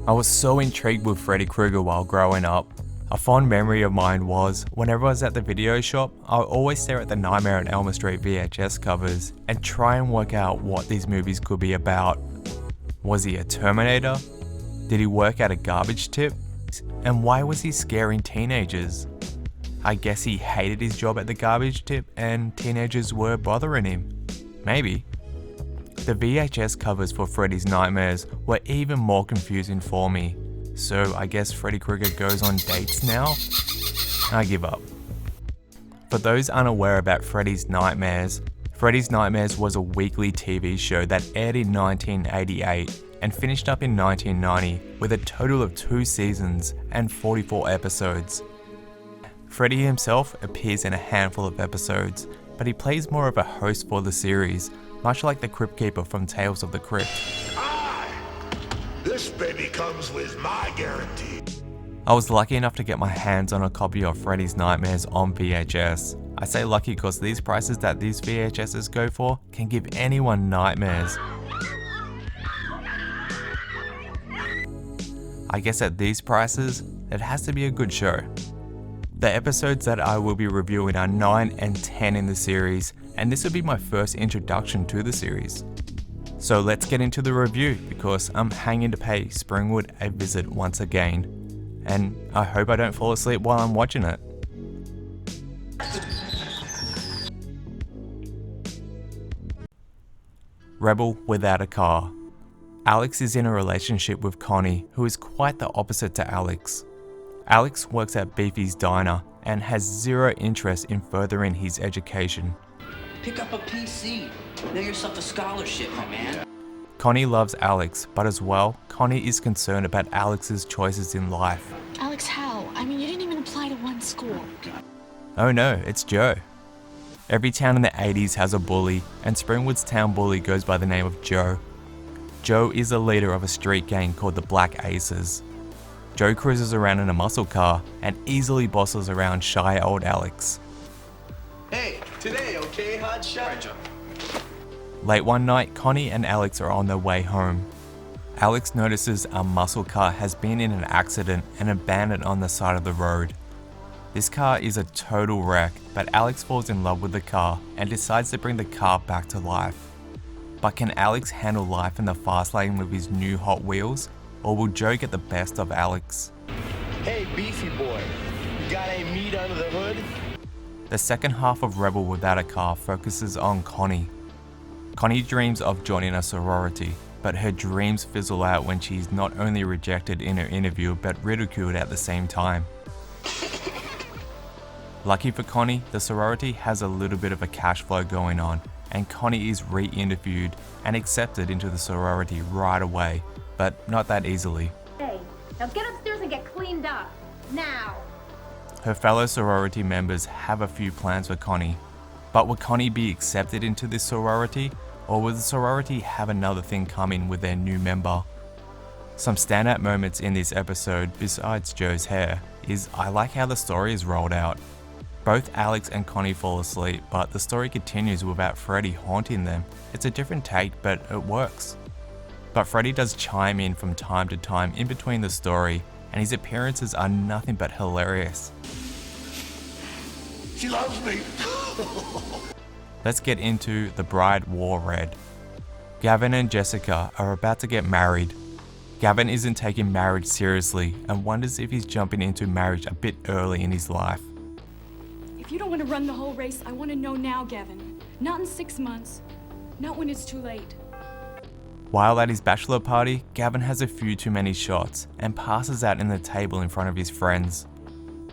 I was so intrigued with Freddy Krueger while growing up. A fond memory of mine was, whenever I was at the video shop, I would always stare at the Nightmare on Elm Street VHS covers and try and work out what these movies could be about. Was he a Terminator? Did he work at a garbage tip? And why was he scaring teenagers? I guess he hated his job at the garbage tip and teenagers were bothering him. Maybe. The VHS covers for Freddy's Nightmares were even more confusing for me. So I guess Freddy Krueger goes on dates now? I give up. For those unaware about Freddy's Nightmares was a weekly TV show that aired in 1988 and finished up in 1990 with a total of 2 seasons and 44 episodes. Freddy himself appears in a handful of episodes, but he plays more of a host for the series, much like the Crypt Keeper from Tales of the Crypt. This baby comes with my guarantee. I was lucky enough to get my hands on a copy of Freddy's Nightmares on VHS. I say lucky because these prices that these VHSs go for can give anyone nightmares. I guess at these prices, it has to be a good show. The episodes that I will be reviewing are 9 and 10 in the series, and this will be my first introduction to the series. So let's get into the review because I'm hanging to pay Springwood a visit once again, and I hope I don't fall asleep while I'm watching it. Rebel without a car. Alex is in a relationship with Connie, who is quite the opposite to Alex. Alex works at Beefy's Diner and has zero interest in furthering his education. Pick up a PC. Get yourself a scholarship, my man. Connie loves Alex, but as well, Connie is concerned about Alex's choices in life. Alex, how? I mean, you didn't even apply to one school. Oh no, it's Joe. Every town in the 80s has a bully, and Springwood's town bully goes by the name of Joe. Joe is the leader of a street gang called the Black Aces. Joe cruises around in a muscle car and easily bosses around shy old Alex. Hey, today, okay, hotshot? Late one night, Connie and Alex are on their way home. Alex notices a muscle car has been in an accident and abandoned on the side of the road. This car is a total wreck, but Alex falls in love with the car and decides to bring the car back to life. But can Alex handle life in the fast lane with his new Hot Wheels? Or will Joe get the best of Alex? Hey, beefy boy, you got any meat under the hood? The second half of Rebel Without a Car focuses on Connie. Connie dreams of joining a sorority, but her dreams fizzle out when she's not only rejected in her interview but ridiculed at the same time. Lucky for Connie, the sorority has a little bit of a cash flow going on, and Connie is re-interviewed and accepted into the sorority right away, but not that easily. Hey, now get upstairs and get cleaned up. Now. Her fellow sorority members have a few plans for Connie, but will Connie be accepted into this sorority, or will the sorority have another thing coming with their new member? Some standout moments in this episode, besides Joe's hair, is I like how the story is rolled out. Both Alex and Connie fall asleep, but the story continues without Freddy haunting them. It's a different take, but it works. But Freddy does chime in from time to time in between the story, and his appearances are nothing but hilarious. She loves me. Let's get into The Bride Wore Red. Gavin and Jessica are about to get married. Gavin isn't taking marriage seriously and wonders if he's jumping into marriage a bit early in his life. If you don't want to run the whole race, I want to know now, Gavin. Not in 6 months. Not when it's too late. While at his bachelor party, Gavin has a few too many shots and passes out in the table in front of his friends.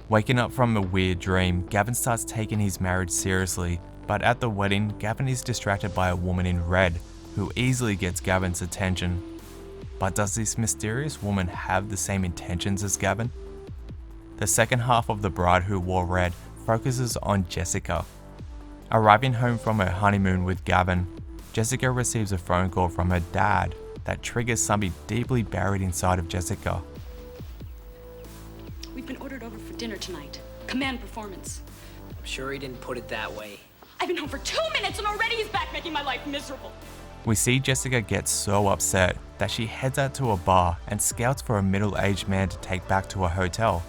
Waking up from a weird dream, Gavin starts taking his marriage seriously, but at the wedding, Gavin is distracted by a woman in red, who easily gets Gavin's attention. But does this mysterious woman have the same intentions as Gavin? The second half of The Bride Who Wore Red focuses on Jessica. Arriving home from her honeymoon with Gavin, Jessica receives a phone call from her dad that triggers something deeply buried inside of Jessica. We've been ordered over for dinner tonight. Command performance. I'm sure he didn't put it that way. I've been home for 2 minutes and already he's back making my life miserable. We see Jessica get so upset that she heads out to a bar and scouts for a middle-aged man to take back to a hotel.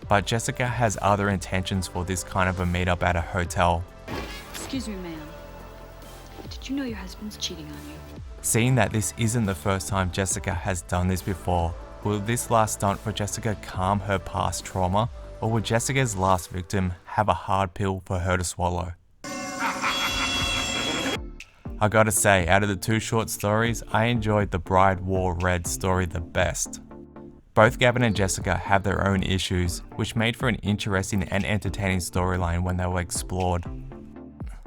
But Jessica has other intentions for this kind of a meetup at a hotel. Excuse me, ma'am. Did you know your husband's cheating on you? Seeing that this isn't the first time Jessica has done this before, will this last stunt for Jessica calm her past trauma, or will Jessica's last victim have a hard pill for her to swallow? I gotta say, out of the two short stories, I enjoyed the Bride Wore Red story the best. Both Gavin and Jessica have their own issues, which made for an interesting and entertaining storyline when they were explored.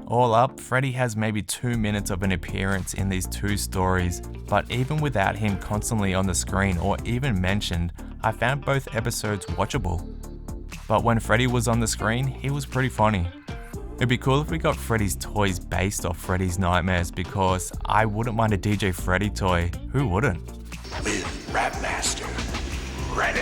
All up, Freddy has maybe 2 minutes of an appearance in these two stories, but even without him constantly on the screen or even mentioned, I found both episodes watchable. But when Freddy was on the screen, he was pretty funny. It'd be cool if we got Freddy's toys based off Freddy's nightmares, because I wouldn't mind a DJ Freddy toy, who wouldn't? With Rapmaster. Ready!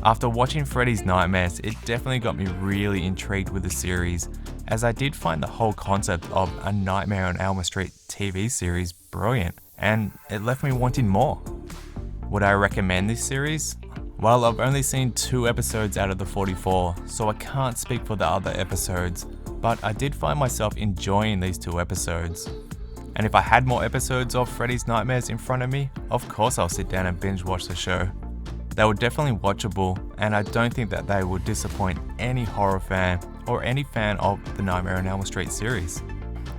After watching Freddy's Nightmares, it definitely got me really intrigued with the series, as I did find the whole concept of a Nightmare on Elm Street TV series brilliant, and it left me wanting more. Would I recommend this series? Well, I've only seen 2 episodes out of the 44, so I can't speak for the other episodes, but I did find myself enjoying these 2 episodes. And if I had more episodes of Freddy's Nightmares in front of me, of course I'll sit down and binge watch the show. They were definitely watchable, and I don't think that they would disappoint any horror fan or any fan of the Nightmare on Elm Street series.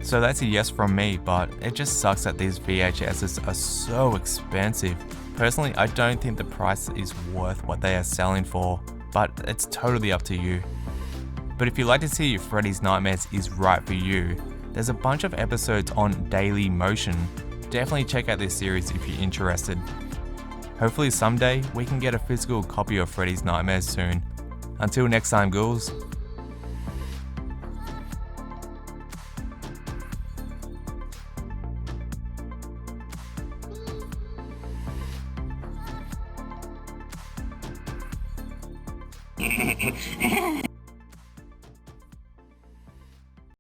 So that's a yes from me, but it just sucks that these VHSs are so expensive. Personally, I don't think the price is worth what they are selling for, but it's totally up to you. But if you'd like to see if Freddy's Nightmares is right for you, there's a bunch of episodes on Daily Motion. Definitely check out this series if you're interested. Hopefully someday we can get a physical copy of Freddy's Nightmares soon. Until next time, ghouls.